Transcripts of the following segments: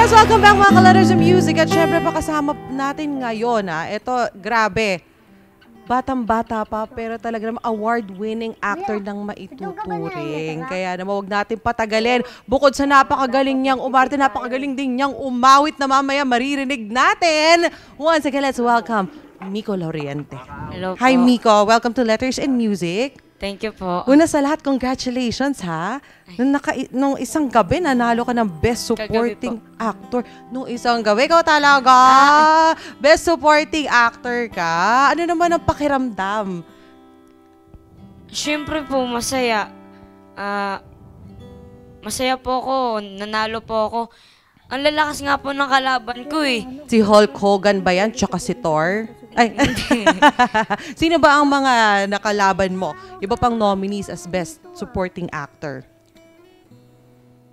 Yes, welcome back mga ka-Letters and Music. At syempre pakasama natin ngayon, ito, grabe. Batang-bata pa, pero talaga naman award-winning actor ng maituturing. Kaya naman huwag natin patagalin. Bukod sa napakagaling niyang umarte, napakagaling din niyang umawit na mamaya maririnig natin. Once again, let's welcome Miko Lauriente. Hello po. Hi Miko, welcome to Letters and Music. Thank you po. Una sa lahat, congratulations ha. Nung isang gabi, nanalo ka ng Best Supporting Actor. Nung isang gabi, ikaw talaga. Best Supporting Actor ka. Ano naman ang pakiramdam? Siyempre po, masaya. Masaya po ako. Nanalo po ako. Ang lalakas nga po ng kalaban ko eh. Si Hulk Hogan ba yan? Tsaka si Thor? Ay, sino ba ang mga nakalaban mo? Iba pang nominees as Best Supporting Actor.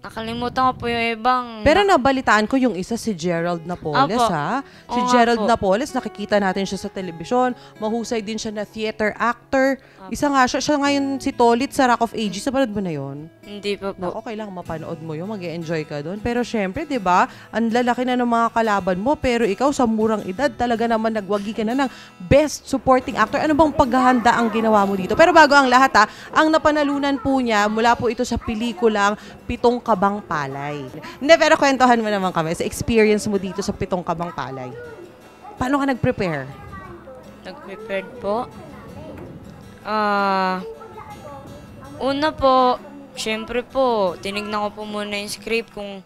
Nakalimutan ko po yung ibang... Pero nabalitaan ko yung isa si Gerald Napoles, Apo. ha? Si Oo nga Gerald po. Napoles, nakikita natin siya sa telebisyon. Mahusay din siya na theater actor. Isa nga siya ngayon si Tolit sa Rock of Ages. Napanood mo na yun? Hindi pa po. Naku, kailangan mapanood mo yun. Mag-e-enjoy ka doon. Pero syempre, di ba? Ang lalaki na ng mga kalaban mo. Pero ikaw, sa murang edad, talaga naman nagwagi ka na ng Best Supporting Actor. Ano bang paghahanda ang ginawa mo dito? Pero bago ang lahat, ang napanalunan po niya, mula po ito sa pelikulang Pitong Kabang Palay. Hindi, pero kwentuhan mo naman kami sa experience mo dito sa Pitong Kabang Palay. Paano ka nag-prepare? Nag-prepared po. Una po, syempre po, tinignan ko po muna yung script kung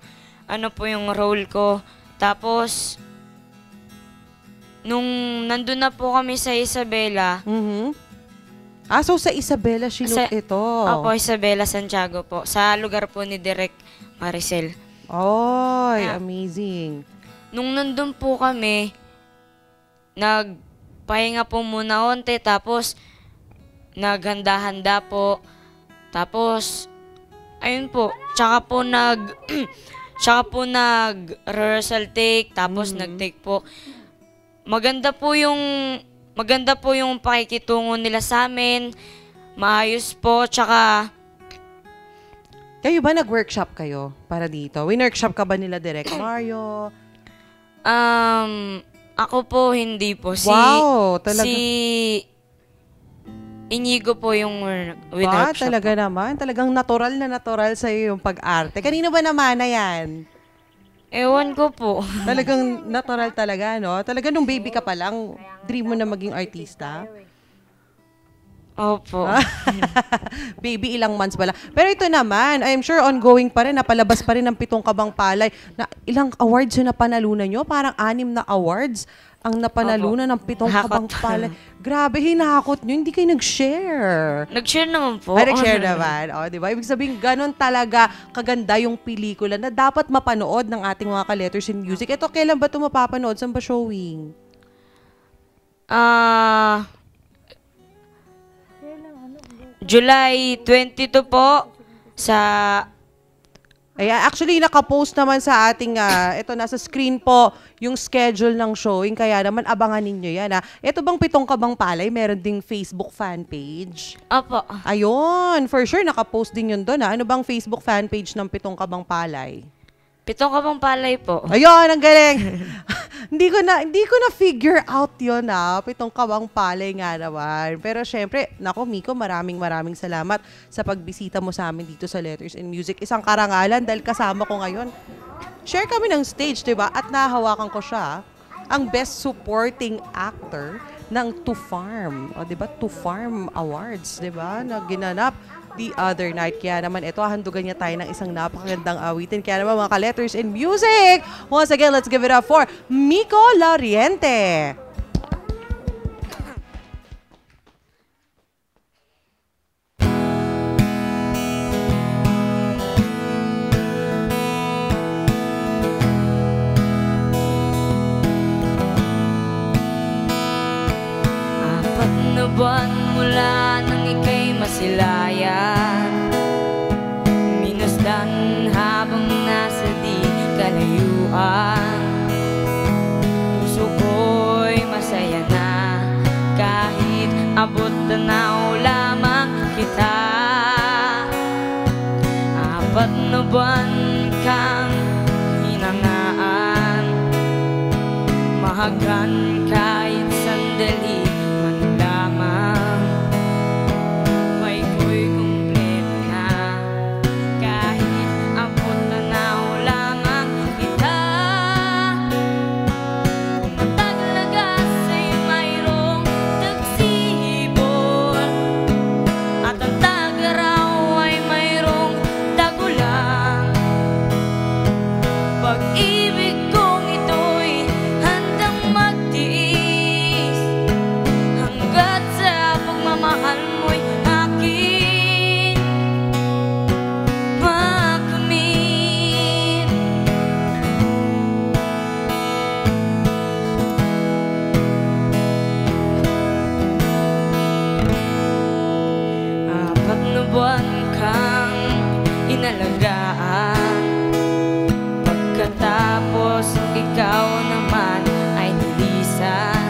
ano po yung role ko. Tapos, nung nandun na po kami sa Isabela, So sa Isabela, sinut ito. Apo, Isabela, Santiago po. Sa lugar po ni Direk Maricel. Oy, Ah. amazing. Nung nandun po kami, nagpahinga po muna onte, tapos naghanda-handa po. Tapos, ayun po, tsaka po nag-rehearsal take, tapos nag-take po. Maganda po yung pakikitungo nila sa amin. Maayos po, tsaka Kayo ba nag-workshop kayo para dito? Win-workshop ka ba nila Direk Mario? ako po hindi po. Wow, talaga. Si Inigo po yung win-workshop. Talaga naman. Talagang natural na natural sa'yo yung pag-arte. Kanino ba naman na yan? Ewan ko po. Talagang natural talaga, no? Talaga nung baby ka pa lang, dream mo na maging artista? Opo. Baby, ilang months pala. Pero ito naman, I'm sure ongoing pa rin, napalabas pa rin ng Pitong Kabang Palay. Na ilang awards yung napanalunan nyo? Parang 6 na awards ang napanalunan ng Pitong Kabang Palay. Grabe, hinakot nyo. Hindi kayo nag-share. Nag-share naman po. Nag-share naman. O, di ba? Ibig sabihin, ganun talaga kaganda yung pelikula na dapat mapanood ng ating mga ka-Letters in Music. Ito, kailan ba ito mapapanood? Saan ba showing? July 22 po sa... Actually, nakapost naman sa ating, ito nasa screen po, yung schedule ng showing. Kaya naman, abangan ninyo yan. Ito bang Pitong Kabang Palay, meron ding Facebook fan page? Opo. Ayun, for sure, nakapost din yun doon. Ano bang Facebook fan page ng Pitong Kabang Palay? Pitong Kabang Palay po. Ayun, ang galing. hindi ko na figure out 'yon Pitong Kabang Palay nga naman. Pero syempre, nako Miko, maraming salamat sa pagbisita mo sa amin dito sa Letters and Music. Isang karangalan dahil kasama ko ngayon. Share kami ng stage, 'di ba? At nahawakan ko siya, ang Best Supporting Actor ng To Farm. O 'di ba? To Farm Awards, 'di ba? Na ginanap the other night. Kaya naman ito, handugan niya tayo ng isang napakagandang awitin. Kaya naman mga ka-Letters in Music, once again, let's give it up for Miko Lauriente. Apat na buwan mula nang ika'y masilayan, minasdan habang nasa di kalayuan. Puso ko'y masaya na kahit abot tanaw lamang kita. Apat na buwan kang hinangaan, magan kahit sandali man lamang. May ko'y kumpleto na kahit abot tanaw lamang kita. Kung mataglagas ay mayroong tagsibol at ang tagaraw ay mayroong tagulang. Pag-ibig kong ito'y handang magtiis hanggat sa pagmamahal mo'y akin makamit. Apat na buwan kang inalagaan, pagkatapos ikaw naman ay nilisan.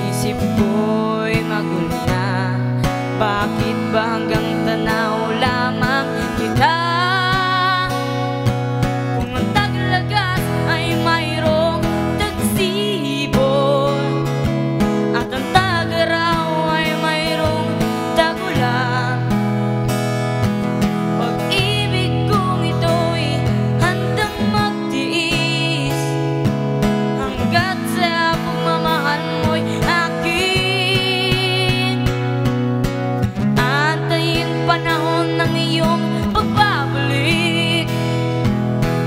Isip ko'y magulo na, bakit ba hanggang tanaw lamang kita? Kung ang taglagas ay mayroong tagsibol at ang tagaraw ay mayroong tagulang. Pag-ibig kong ito'y handang magtiis hanggat sa pagmamahal mo'y akin. Antayin panahon ng iyong pagbabalik,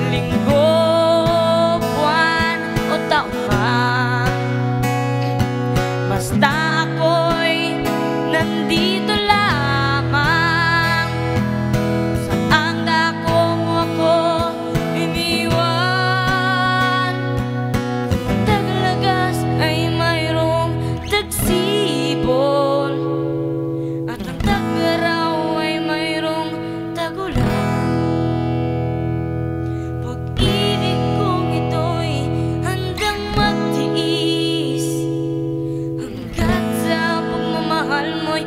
linggo, buwan o taon. Basta ako'y nandito lamang, saan dako mo ako iniwan. Kung taglagas ay mayroong tagsibol at ang tagaraw ay mayroong tagulang. Pag-ibig kong ito'y handang magtiis hanggat sa pagmamahal mo'y